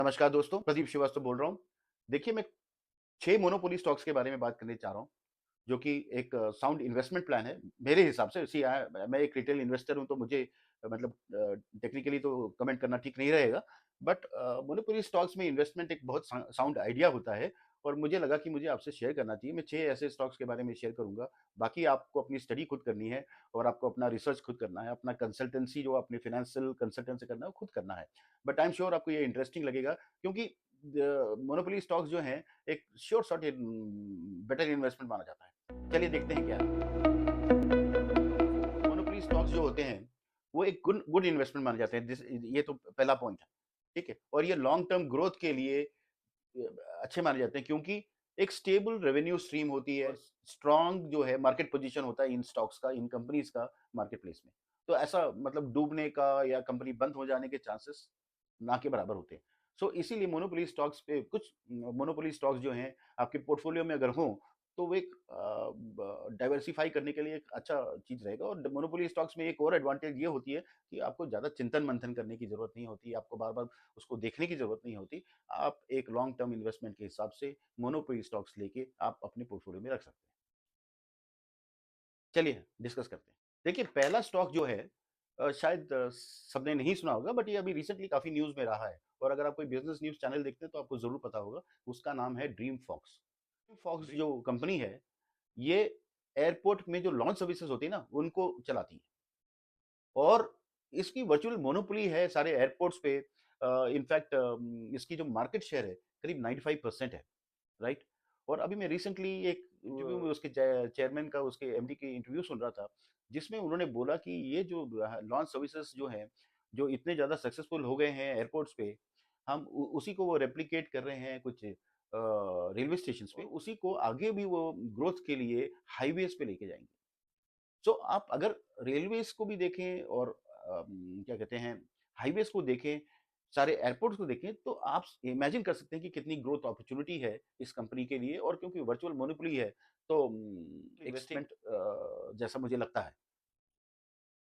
नमस्कार दोस्तों, प्रदीप श्रीवास्तव बोल रहा हूँ। देखिए, मैं 6 मोनोपोली स्टॉक्स के बारे में बात करने जा रहा हूँ, जो कि एक साउंड इन्वेस्टमेंट प्लान है, मेरे हिसाब से। मैं एक रिटेल इन्वेस्टर हूँ, तो मुझे मतलब टेक्निकली तो कमेंट करना ठीक नहीं रहेगा। बट मोनोपोली स्टॉक्स में इन्वेस्टमेंट एक बहुत साउंड आइडिया होता है और मुझे लगा कि मुझे आपसे शेयर करना चाहिए। मैं 6 ऐसे स्टॉक्स के बारे में शेयर करूँगा। बाकी आपको अपनी स्टडी खुद करनी है और आपको अपना रिसर्च खुद करना है, अपना कंसल्टेंसी जो अपनी फाइनेंशियल कंसल्टेंट से करना है, वो खुद करना है। बट आई एम श्योर आपको ये इंटरेस्टिंग लगेगा, क्योंकि मोनोपोली स्टॉक्स जो हैं, एक श्योर शॉट बेटर इन्वेस्टमेंट माना जाता है। चलिए देखते हैं क्या है। मोनोपोली स्टॉक्स जो होते हैं, वो एक गुड गुड इन्वेस्टमेंट माने जाते हैं। ये तो पहला पॉइंट है, ठीक है? और ये लॉन्ग टर्म ग्रोथ के लिए अच्छे माने जाते हैं, क्योंकि एक स्टेबल रेवेन्यू स्ट्रीम होती है, स्ट्रॉन्ग जो है मार्केट पोजीशन होता है इन स्टॉक्स का, इन कंपनीज का मार्केट प्लेस में। तो ऐसा मतलब डूबने का या कंपनी बंद हो जाने के चांसेस ना के बराबर होते हैं। सो इसीलिए मोनोपोली स्टॉक्स पे कुछ मोनोपोली स्टॉक्स जो हैं आपके पोर्टफोलियो में अगर हों, तो वो एक डाइवर्सिफाई करने के लिए एक अच्छा चीज़ रहेगा। और मोनोपोली स्टॉक्स में एक और एडवांटेज ये होती है कि आपको ज़्यादा चिंतन मंथन करने की ज़रूरत नहीं होती, आपको बार बार उसको देखने की ज़रूरत नहीं होती। आप एक लॉन्ग टर्म इन्वेस्टमेंट के हिसाब से मोनोपोली स्टॉक्स लेके आप अपने पोर्टफोलियो में रख सकते हैं। चलिए डिस्कस करते हैं। देखिए, पहला स्टॉक जो है शायद सबने नहीं सुना होगा, बट ये अभी रिसेंटली काफ़ी न्यूज़ में रहा है। और अगर आप कोई बिज़नेस न्यूज़ चैनल देखते हैं तो आपको ज़रूर पता होगा। उसका नाम है ड्रीम फॉक्स। ड्रीम फॉक्स जो कंपनी है, ये एयरपोर्ट में जो लॉन्च सर्विसेज़ होती है ना, उनको चलाती है। और इसकी वर्चुअल मोनोपोली है सारे एयरपोर्ट्स पे। इनफैक्ट इसकी जो मार्केट शेयर है, करीब 95% है, राइट? और अभी मैं रिसेंटली एक इंटरव्यू में उसके चेयरमैन का, उसके एमडी की इंटरव्यू सुन रहा था, जिसमें उन्होंने बोला कि ये जो लॉन्च सर्विसेज जो हैं, जो इतने ज़्यादा सक्सेसफुल हो गए हैं एयरपोर्ट्स पे, हम उसी को वो रेप्लिकेट कर रहे हैं कुछ रेलवे स्टेशन पे, उसी को आगे भी वो ग्रोथ के लिए हाईवेज पे लेके जाएंगे। सो आप अगर रेलवेज को भी देखें और क्या कहते हैं, हाईवेज को देखें, सारे एयरपोर्ट्स को देखें, तो आप इमेजिन कर सकते हैं कि कितनी ग्रोथ अपॉर्चुनिटी है इस कंपनी के लिए। और क्योंकि वर्चुअल मोनोपोली है, तो इन्वेस्टमेंट जैसा मुझे लगता है।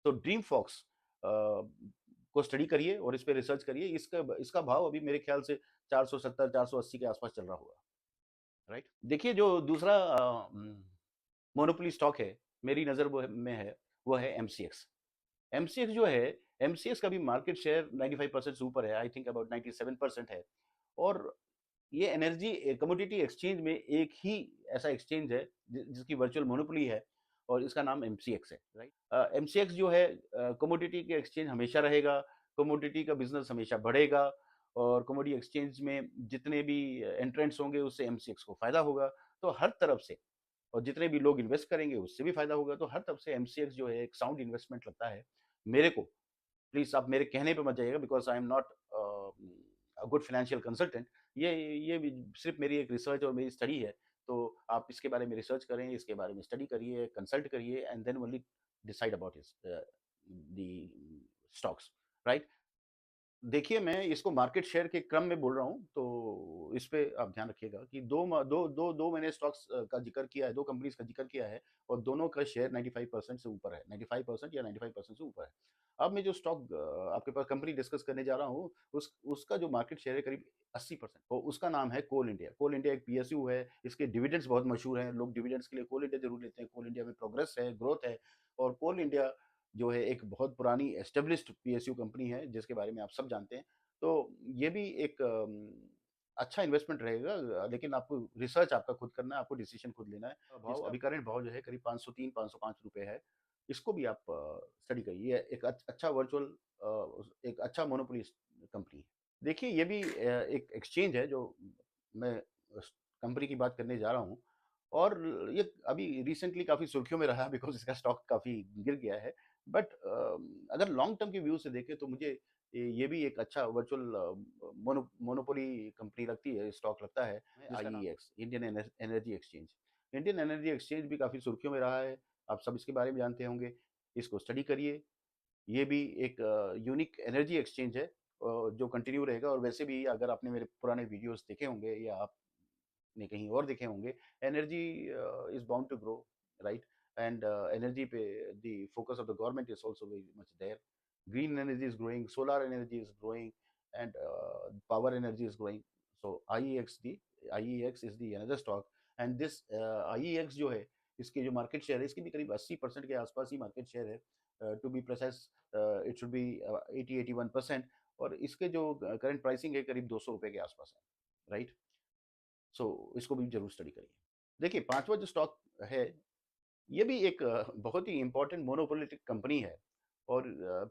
तो ड्रीम फॉक्स को स्टडी करिए और इस पे रिसर्च करिए। इसका इसका भाव अभी मेरे ख्याल से 470 480 के आसपास चल रहा होगा, राइट? देखिए, जो दूसरा मोनोपोली स्टॉक है, मेरी नज़र वो है एमसीएक्स। एमसीएक्स जो है, एमसीएक्स का भी मार्केट शेयर 95% से ऊपर है, आई थिंक अबाउट 97% है। और ये एनर्जी कमोडिटी एक्सचेंज में एक ही ऐसा एक्सचेंज है जिसकी वर्चुअल मोनोपोली है, और इसका नाम एमसीएक्स है, राइट? एमसीएक्स जो है, कमोडिटी के एक्सचेंज हमेशा रहेगा, कमोडिटी का बिजनेस हमेशा बढ़ेगा। और कमोडिटी एक्सचेंज में जितने भी एंट्रेंट्स होंगे, उससे एमसीएक्स को फायदा होगा। तो हर तरफ से, और जितने भी लोग इन्वेस्ट करेंगे उससे भी फायदा होगा। तो हर तरफ से एमसीएक्स जो है एक साउंड इन्वेस्टमेंट लगता है मेरे को। प्लीज आप मेरे कहने पे मत जाइएगा, because I am not a good financial consultant. ये भी सिर्फ मेरी एक रिसर्च और मेरी स्टडी है। तो आप इसके बारे में रिसर्च करें, इसके बारे में स्टडी करिए, कंसल्ट करिए, and then only decide about the stocks, right? देखिए, मैं इसको मार्केट शेयर के क्रम में बोल रहा हूँ, तो इस पे आप ध्यान रखिएगा कि 2 मैंने स्टॉक्स का ज़िक्र किया है, 2 कंपनीज़ का ज़िक्र किया है, और दोनों का शेयर 95% से ऊपर है, 95% या 95% से ऊपर है। अब मैं जो स्टॉक आपके पास कंपनी डिस्कस करने जा रहा हूँ, उसका जो मार्केट शेयर है करीब 80%, और उसका नाम है कोल इंडिया। कोल इंडिया एक पीएसयू है, इसके डिविडेंड्स बहुत मशहूर हैं, लोग डिविडेंड्स के लिए कोल इंडिया ज़रूर लेते हैं। कोल इंडिया में प्रोग्रेस है, ग्रोथ है। और कोल इंडिया जो है एक बहुत पुरानी एस्टेब्लिश्ड पीएसयू कंपनी है, जिसके बारे में आप सब जानते हैं। तो ये भी एक अच्छा इन्वेस्टमेंट रहेगा, लेकिन आपको रिसर्च आपका खुद करना है, आपको डिसीजन खुद लेना है। भाव अभी करंट भाव जो है करीब 503 505 रुपए है। इसको भी आप स्टडी करिए। ये एक अच्छा वर्चुअल एक अच्छा मोनोपोली कंपनी है। देखिए, ये भी एक एक्सचेंज है जो मैं कंपनी की बात करने जा रहा हूँ। और ये अभी रिसेंटली काफ़ी सुर्खियों में रहा, बिकॉज़ इसका स्टॉक काफ़ी गिर गया है। बट अगर लॉन्ग टर्म के व्यू से देखें, तो मुझे ये भी एक अच्छा वर्चुअल मोनोपोली कंपनी लगती है, स्टॉक लगता है, IEX, Indian energy exchange. Indian energy exchange भी काफ़ी सुर्खियों में रहा है, आप सब इसके बारे में जानते होंगे। इसको स्टडी करिए। ये भी एक यूनिक एनर्जी एक्सचेंज है, जो कंटिन्यू रहेगा। और वैसे भी अगर आपने मेरे पुराने वीडियोस देखे होंगे या आपने कहीं और देखे होंगे, energy is bound to grow, right? And energy पे the focus of the government is also very much there. Green energy is growing, solar energy is growing, and power energy is growing. So IEX is the another stock, and this IEX जो है, इसकी जो market share है, इसकी भी करीब 80% के आसपास ही मार्केट शेयर है, to be precise it should be 80-81%, और इसके जो करंट प्राइसिंग है करीब 200 रुपए के आसपास है, राइट। सो इसको भी जरूर स्टडी करिए। देखिए, पांचवा जो स्टॉक है, ये भी एक बहुत ही इम्पोर्टेंट मोनोपोलिटिक कंपनी है, और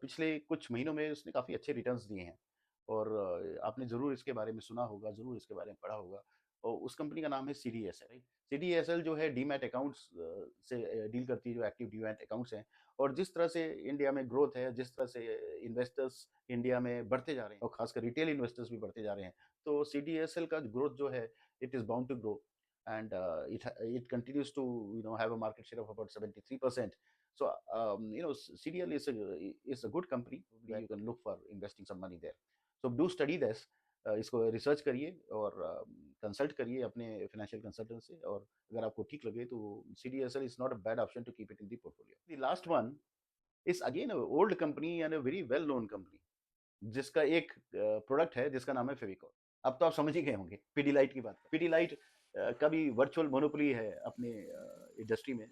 पिछले कुछ महीनों में उसने काफ़ी अच्छे रिटर्न्स दिए हैं, और आपने ज़रूर इसके बारे में सुना होगा, ज़रूर इसके बारे में पढ़ा होगा, और उस कंपनी का नाम है सीडीएसएल, राइट। सीडीएसएल जो है डीमैट अकाउंट्स से डील करती है, जो एक्टिव डीमैट अकाउंट्स हैं, और जिस तरह से इंडिया में ग्रोथ है, जिस तरह से इन्वेस्टर्स इंडिया में बढ़ते जा रहे हैं, और खासकर रिटेल इन्वेस्टर्स भी बढ़ते जा रहे हैं, तो सीडीएसएल का ग्रोथ जो है, it is bound to grow, and it continues to have a market share of about 73%. So CDL is a good company where you can look for investing some money there. So do study this. इसको research करिए और consult करिए अपने financial consultant से, और अगर आपको ठीक लगे तो CDSL is not a bad option to keep it in the portfolio. The last one is again old company and a very well known company, जिसका एक प्रोडक्ट है जिसका नाम है फेविकॉल। अब तो आप समझ ही गए होंगे पीडीलाइट की बात। पीडीलाइट का भी वर्चुअल मोनोपोली है अपने इंडस्ट्री में,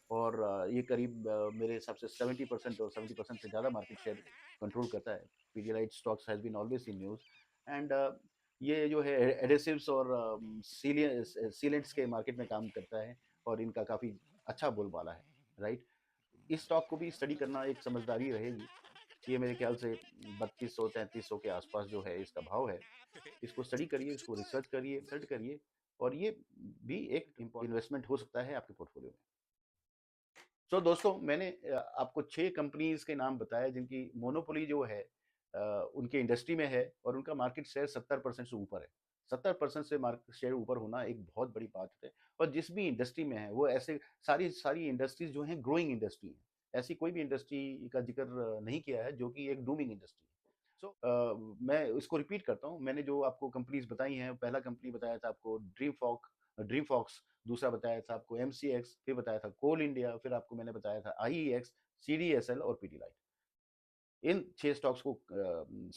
और ये करीब मेरे हिसाब से 70% और 70% से ज़्यादा मार्केट शेयर कंट्रोल करता है। Pidilite stocks has been always in news, and ये जो है एडेसिव्स और सीलेंट्स के मार्केट में काम करता है, और इनका काफ़ी अच्छा बोलबाला है, राइट। इस स्टॉक को भी स्टडी करना एक समझदारी रहेगी। ये मेरे ख्याल से 3200-3300 के आसपास जो है इसका भाव है। इसको स्टडी करिए, इसको रिसर्च करिए, सर्च करिए, और ये भी एक इन्वेस्टमेंट हो सकता है आपके पोर्टफोलियो में। सो दोस्तों, मैंने आपको 6 कंपनीज़ के नाम बताए जिनकी मोनोपोली जो है उनके इंडस्ट्री में है, और उनका मार्केट शेयर 70% से ऊपर है। 70% से मार्केट शेयर ऊपर होना एक बहुत बड़ी बात है, और जिस भी इंडस्ट्री में है वो ऐसे सारी इंडस्ट्रीज़ जो हैं ग्रोइंग इंडस्ट्री हैं। ऐसी कोई भी इंडस्ट्री का ज़िक्र नहीं किया है जो कि एक बूमिंग इंडस्ट्री है। सो मैं इसको रिपीट करता हूँ, मैंने जो आपको कंपनीज़ बताई हैं, पहला कंपनी बताया था आपको ड्रीम फॉक्स, दूसरा बताया था आपको एमसीएक्स, फिर बताया था कोल इंडिया, फिर आपको मैंने बताया था आईईएक्स, सीडीएसएल और पीडीलाइट। इन 6 स्टॉक्स को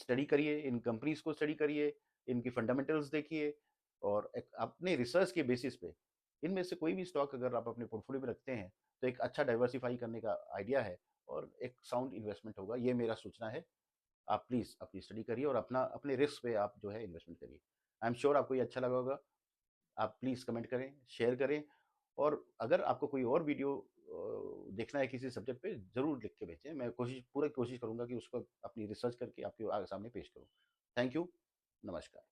स्टडी करिए, इन कंपनीज़ को स्टडी करिए, इनकी फंडामेंटल्स देखिए, और एक अपने रिसर्च के बेसिस पे इनमें से कोई भी स्टॉक अगर आप अपने पोर्टफोलियो में रखते हैं, तो एक अच्छा डाइवर्सिफाई करने का आइडिया है, और एक साउंड इन्वेस्टमेंट होगा, ये मेरा सूचना है। आप प्लीज़ अपनी स्टडी करिए, और अपने रिस्क पे आप जो है इन्वेस्टमेंट करिए। आई एम श्योर आपको ये अच्छा लगा होगा। आप प्लीज़ कमेंट करें, शेयर करें, और अगर आपको कोई और वीडियो देखना है किसी सब्जेक्ट पे, ज़रूर लिख के भेजें। मैं पूरी कोशिश करूँगा कि उसको अपनी रिसर्च करके आपके सामने पेश करूँ। Thank you. नमस्कार।